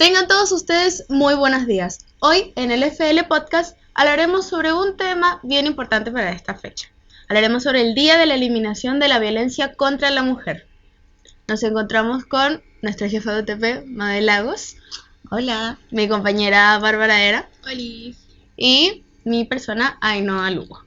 Tengan todos ustedes muy buenos días. Hoy en el FL Podcast hablaremos sobre un tema bien importante para esta fecha. Hablaremos sobre el Día de la Eliminación de la Violencia contra la Mujer. Nos encontramos con nuestra jefa de UTP, Mabel Lagos. Hola. Mi compañera Bárbara Era. Hola. Y mi persona, Ainhoa Lugo.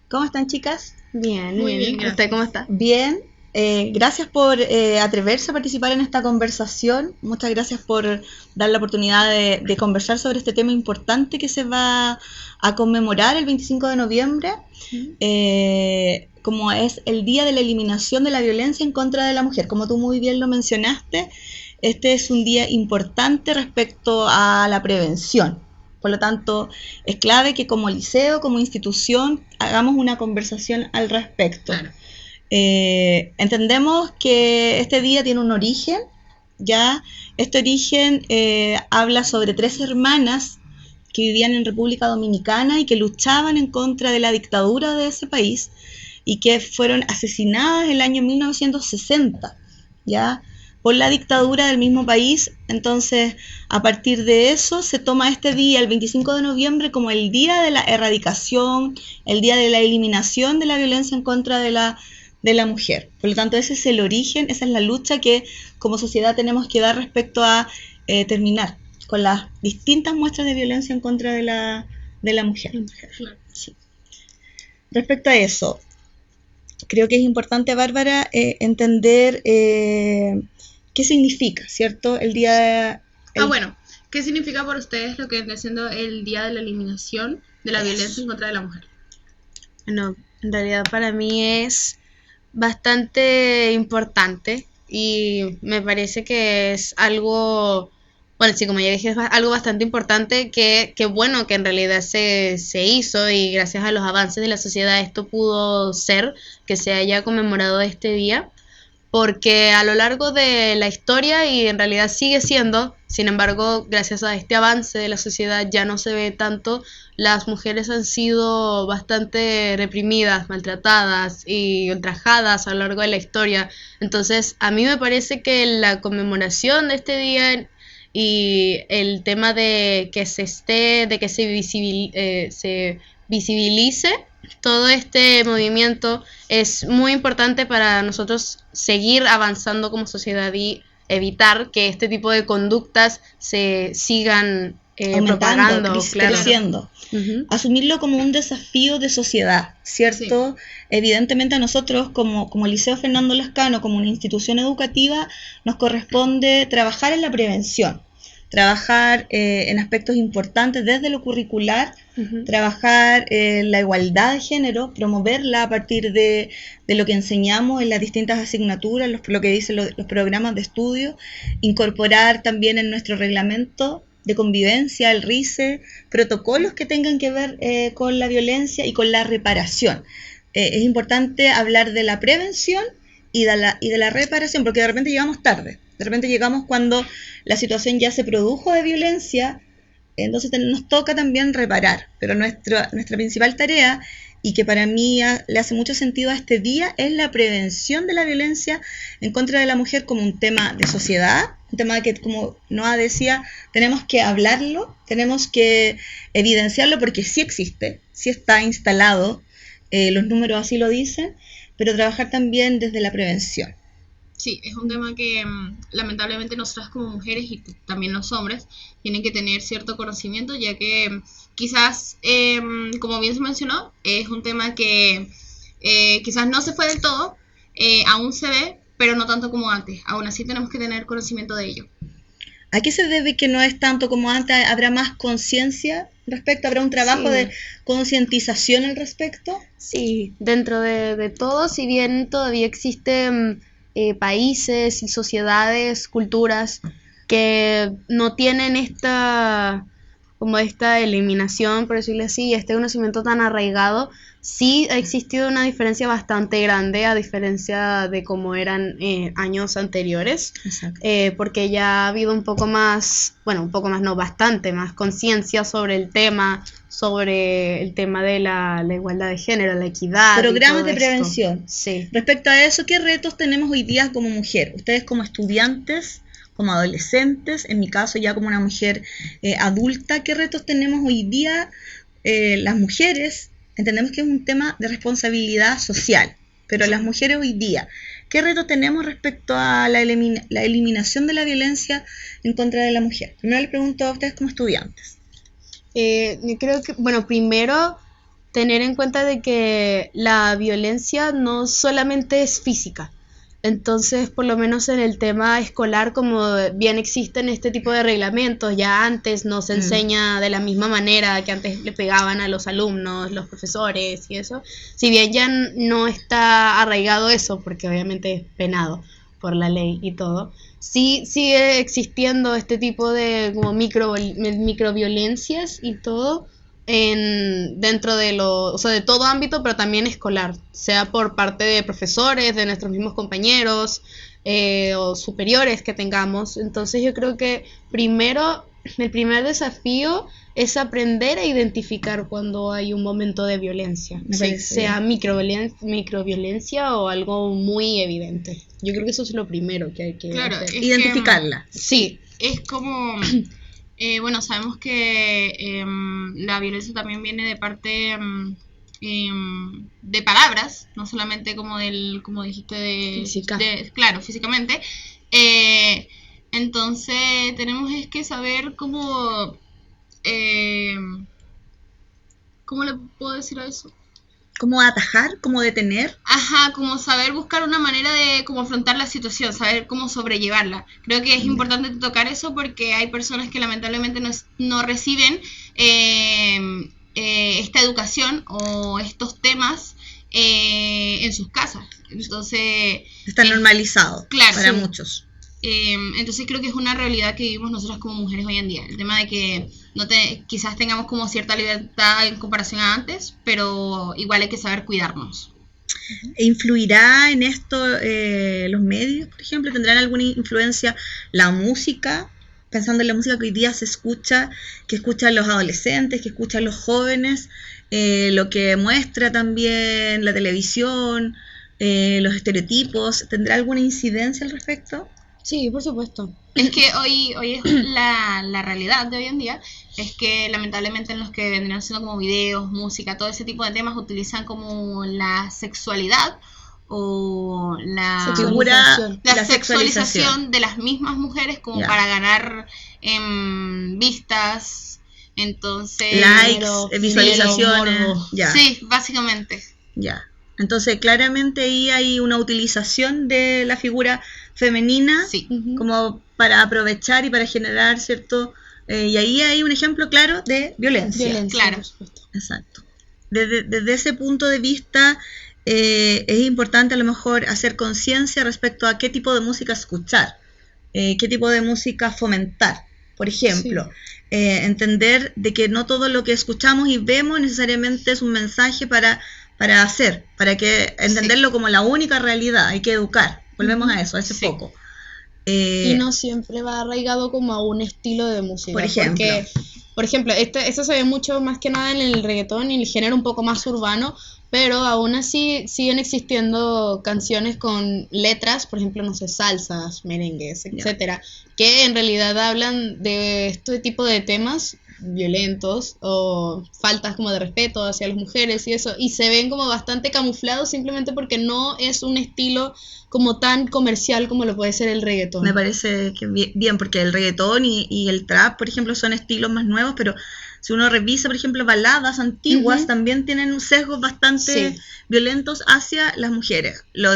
¿Cómo están, chicas? Bien. Muy bien, gracias. ¿Usted cómo está? Bien. Gracias por atreverse a participar en esta conversación. Muchas gracias por dar la oportunidad de conversar sobre este tema importante que se va a conmemorar el 25 de noviembre, como es el Día de la Eliminación de la Violencia en contra de la Mujer. Como tú muy bien lo mencionaste, este es un día importante respecto a la prevención. Por lo tanto, es clave que como liceo, como institución, hagamos una conversación al respecto. Claro. Entendemos que este día tiene un origen, ¿ya? Este origen habla sobre 3 hermanas que vivían en República Dominicana y que luchaban en contra de la dictadura de ese país y que fueron asesinadas en el año 1960, ¿ya? Por la dictadura del mismo país. Entonces, a partir de eso se toma este día, el 25 de noviembre, como el día de la erradicación, el día de la eliminación de la violencia en contra de la mujer. Por lo tanto, ese es el origen, esa es la lucha que como sociedad tenemos que dar respecto a terminar con las distintas muestras de violencia en contra de la mujer. Claro. Sí. Respecto a eso, creo que es importante, Bárbara, entender qué significa, ¿cierto? El día... Bueno, ¿qué significa para ustedes lo que viene siendo el Día de la Eliminación de la Violencia en contra de la Mujer? Bueno, en realidad para mí es bastante importante y me parece que es algo, bueno, sí, como ya dije, es algo bastante importante que bueno que en realidad se hizo y gracias a los avances de la sociedad esto pudo ser que se haya conmemorado este día, porque a lo largo de la historia y en realidad sigue siendo, sin embargo, gracias a este avance de la sociedad ya no se ve tanto, las mujeres han sido bastante reprimidas, maltratadas y ultrajadas a lo largo de la historia. Entonces, a mí me parece que la conmemoración de este día y el tema de que se visibilice todo este movimiento es muy importante para nosotros seguir avanzando como sociedad y evitar que este tipo de conductas se sigan propagando, creciendo. Uh-huh. Asumirlo como un desafío de sociedad, ¿cierto? Sí. Evidentemente a nosotros como Liceo Fernando Lascano, como una institución educativa, nos corresponde trabajar en la prevención, trabajar en aspectos importantes desde lo curricular, uh-huh. Trabajar la igualdad de género, promoverla a partir de lo que enseñamos en las distintas asignaturas, lo que dicen los programas de estudio, incorporar también en nuestro reglamento de convivencia, el RICE, protocolos que tengan que ver con la violencia y con la reparación. Es importante hablar de la prevención y de la reparación, porque de repente llegamos tarde. De repente llegamos cuando la situación ya se produjo de violencia, entonces nos toca también reparar. Pero nuestra principal tarea, y que para mí le hace mucho sentido a este día, es la prevención de la violencia en contra de la mujer como un tema de sociedad, un tema que, como Noa decía, tenemos que hablarlo, tenemos que evidenciarlo porque sí existe, sí está instalado, los números así lo dicen, pero trabajar también desde la prevención. Sí, es un tema que lamentablemente nosotras como mujeres y también los hombres tienen que tener cierto conocimiento, ya que quizás, como bien se mencionó, es un tema que quizás no se fue del todo, aún se ve, pero no tanto como antes. Aún así tenemos que tener conocimiento de ello. ¿A qué se debe que no es tanto como antes? ¿Habrá más conciencia respecto? ¿Habrá un trabajo de concientización al respecto? Sí, dentro de todo, si bien todavía existen países y sociedades, culturas que no tienen esta eliminación, por decirlo así, este conocimiento tan arraigado, sí ha existido una diferencia bastante grande a diferencia de cómo eran años anteriores, porque ya ha habido bastante más conciencia sobre el tema de la igualdad de género, la equidad. Programas de prevención. Sí. Respecto a eso, ¿qué retos tenemos hoy día como mujer? Ustedes como estudiantes, como adolescentes, en mi caso ya como una mujer adulta, ¿qué retos tenemos hoy día las mujeres? Entendemos que es un tema de responsabilidad social, pero las mujeres hoy día, ¿qué retos tenemos respecto a la eliminación de la violencia en contra de la mujer? Primero les pregunto a ustedes como estudiantes. Yo creo que, bueno, primero tener en cuenta de que la violencia no solamente es física. Entonces, por lo menos en el tema escolar, como bien existen este tipo de reglamentos, ya antes no se enseña de la misma manera que antes le pegaban a los alumnos, los profesores y eso. Si bien ya no está arraigado eso, porque obviamente es penado por la ley y todo, sí sigue existiendo este tipo de como microviolencias y todo dentro de o sea, de todo ámbito, pero también escolar, sea por parte de profesores, de nuestros mismos compañeros o superiores que tengamos. Entonces yo creo que primero, el primer desafío es aprender a identificar cuando hay un momento de violencia, sea microviolencia o algo muy evidente. Yo creo que eso es lo primero que hay que hacer. Identificarla. Sí. Es como... bueno, sabemos que la violencia también viene de parte de palabras, no solamente como como dijiste, Física. Claro, físicamente. Entonces tenemos es que saber cómo le puedo decir a eso. ¿Cómo atajar? ¿Cómo detener? Ajá, como saber buscar una manera de cómo afrontar la situación, saber cómo sobrellevarla. Creo que es importante tocar eso porque hay personas que lamentablemente no reciben esta educación o estos temas en sus casas. Entonces... Está normalizado, claro, para muchos. Entonces creo que es una realidad que vivimos nosotras como mujeres hoy en día. El tema de que quizás tengamos como cierta libertad en comparación a antes, pero igual hay que saber cuidarnos. ¿Influirá en esto los medios, por ejemplo? ¿Tendrán alguna influencia la música? Pensando en la música que hoy día se escucha, que escuchan los adolescentes, que escuchan los jóvenes, lo que muestra también la televisión, los estereotipos, ¿tendrá alguna incidencia al respecto? Sí, por supuesto. Es que hoy es la realidad de hoy en día, es que lamentablemente en los que vendrían siendo como videos, música, todo ese tipo de temas utilizan como la sexualidad o la sexualización de las mismas mujeres como para ganar vistas, entonces... likes, visualizaciones. Sí, básicamente. Ya. Entonces, claramente ahí hay una utilización de la figura femenina como para aprovechar y para generar, ¿cierto? Y ahí hay un ejemplo claro de violencia. Claro. Exacto. Desde ese punto de vista, es importante a lo mejor hacer conciencia respecto a qué tipo de música escuchar, qué tipo de música fomentar. Por ejemplo, entender de que no todo lo que escuchamos y vemos necesariamente es un mensaje para que entenderlo como la única realidad. Hay que educar, volvemos a eso, a ese poco. Y no siempre va arraigado como a un estilo de música. Por ejemplo, eso se ve mucho más que nada en el reggaetón y el género un poco más urbano, pero aún así siguen existiendo canciones con letras, por ejemplo, no sé, salsas, merengues, etcétera, que en realidad hablan de este tipo de temas violentos o faltas como de respeto hacia las mujeres y eso, y se ven como bastante camuflados simplemente porque no es un estilo como tan comercial como lo puede ser el reggaetón. Me parece que bien, porque el reggaetón y el trap, por ejemplo, son estilos más nuevos, pero si uno revisa, por ejemplo, baladas antiguas, también tienen sesgos bastante violentos hacia las mujeres. Lo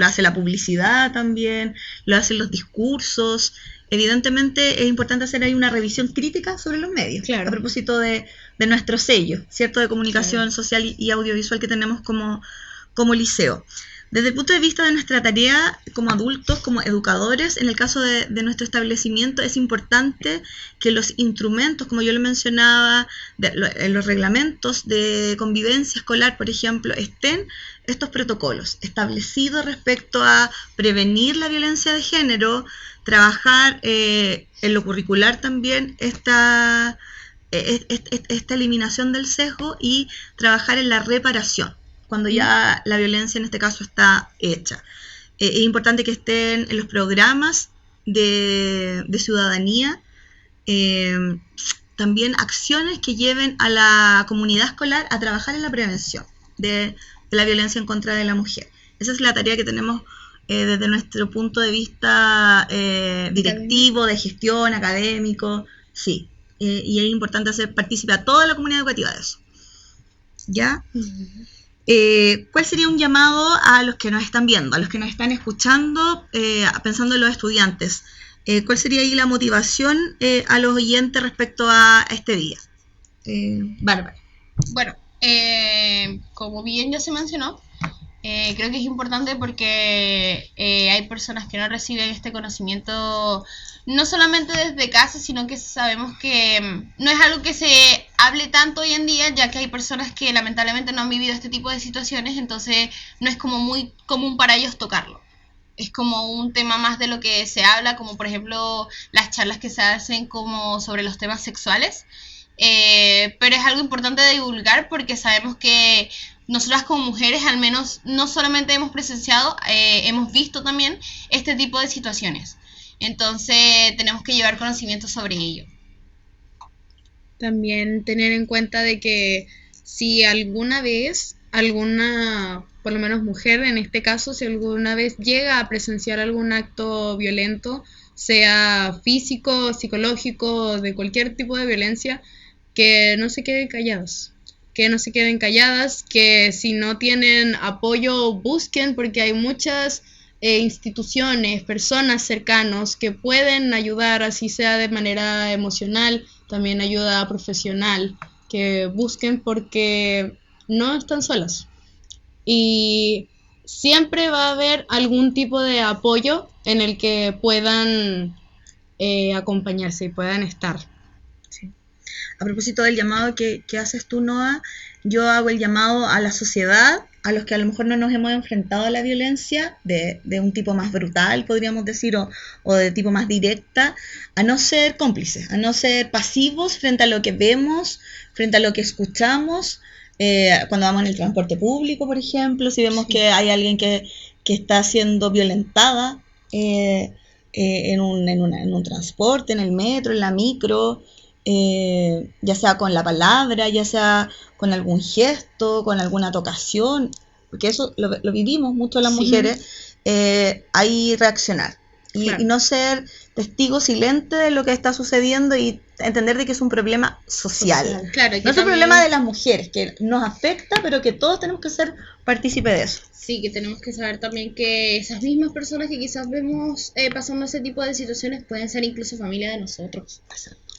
hace la publicidad también, lo hacen los discursos. Evidentemente es importante hacer ahí una revisión crítica sobre los medios, a propósito de nuestro sello, ¿cierto? De comunicación social y audiovisual que tenemos como liceo. Desde el punto de vista de nuestra tarea como adultos, como educadores, en el caso de nuestro establecimiento, es importante que los instrumentos, como yo lo mencionaba, en los reglamentos de convivencia escolar, por ejemplo, estén estos protocolos establecidos respecto a prevenir la violencia de género, trabajar en lo curricular también esta eliminación del sesgo y trabajar en la reparación, cuando ya la violencia en este caso está hecha. Es importante que estén en los programas de ciudadanía, también acciones que lleven a la comunidad escolar a trabajar en la prevención de la violencia en contra de la mujer. Esa es la tarea que tenemos desde nuestro punto de vista directivo, de gestión, académico, sí. Y es importante hacer partícipe a toda la comunidad educativa de eso. ¿Ya? ¿Cuál sería un llamado a los que nos están viendo, a los que nos están escuchando, pensando en los estudiantes? ¿Cuál sería ahí la motivación a los oyentes respecto a este día? Bárbara. Bueno, como bien ya se mencionó, creo que es importante porque hay personas que no reciben este conocimiento no solamente desde casa, sino que sabemos que no es algo que se hable tanto hoy en día, ya que hay personas que lamentablemente no han vivido este tipo de situaciones, entonces no es como muy común para ellos tocarlo. Es como un tema más de lo que se habla, como por ejemplo las charlas que se hacen como sobre los temas sexuales, pero es algo importante de divulgar porque sabemos que nosotras como mujeres al menos no solamente hemos presenciado, hemos visto también este tipo de situaciones. Entonces tenemos que llevar conocimiento sobre ello. También tener en cuenta de que si alguna vez, por lo menos mujer en este caso, si alguna vez llega a presenciar algún acto violento, sea físico, psicológico, de cualquier tipo de violencia, que no se queden calladas. Que si no tienen apoyo busquen, porque hay muchas instituciones, personas cercanos que pueden ayudar, así sea de manera emocional, también ayuda profesional, que busquen porque no están solas. Y siempre va a haber algún tipo de apoyo en el que puedan acompañarse y puedan estar. A propósito del llamado que haces tú, Noa, yo hago el llamado a la sociedad, a los que a lo mejor no nos hemos enfrentado a la violencia de un tipo más brutal, podríamos decir, o de tipo más directa, a no ser cómplices, a no ser pasivos frente a lo que vemos, frente a lo que escuchamos, cuando vamos en el transporte público, por ejemplo, si vemos que hay alguien que está siendo violentada en un transporte, en el metro, en la micro, ya sea con la palabra, ya sea con algún gesto, con alguna tocación, porque eso lo vivimos mucho las mujeres, ahí reaccionar y no ser testigo silente de lo que está sucediendo y entender de que es un problema social. Claro, no es un problema de las mujeres, que nos afecta, pero que todos tenemos que ser partícipes de eso. Sí, que tenemos que saber también que esas mismas personas que quizás vemos pasando ese tipo de situaciones pueden ser incluso familia de nosotros.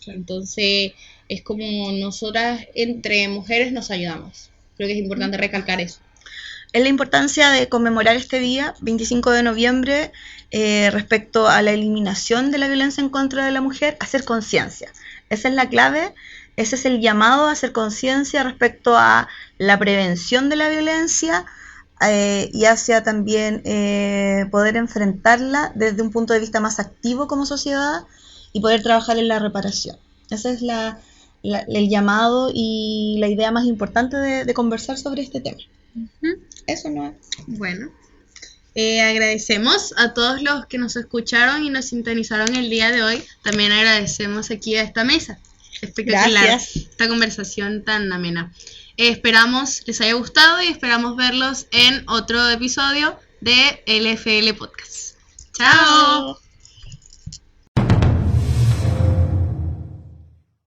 Entonces es como nosotras entre mujeres nos ayudamos. Creo que es importante recalcar eso. Es la importancia de conmemorar este día, 25 de noviembre, respecto a la eliminación de la violencia en contra de la mujer, hacer conciencia. Esa es la clave, ese es el llamado a hacer conciencia respecto a la prevención de la violencia y hacia también poder enfrentarla desde un punto de vista más activo como sociedad y poder trabajar en la reparación. Ese es el llamado y la idea más importante de conversar sobre este tema. Eso no es. Bueno, agradecemos a todos los que nos escucharon y nos sintonizaron el día de hoy. También agradecemos aquí a esta mesa. Espectacular. Gracias. Esta conversación tan amena. Esperamos les haya gustado y esperamos verlos en otro episodio de LFL Podcast. ¡Chao!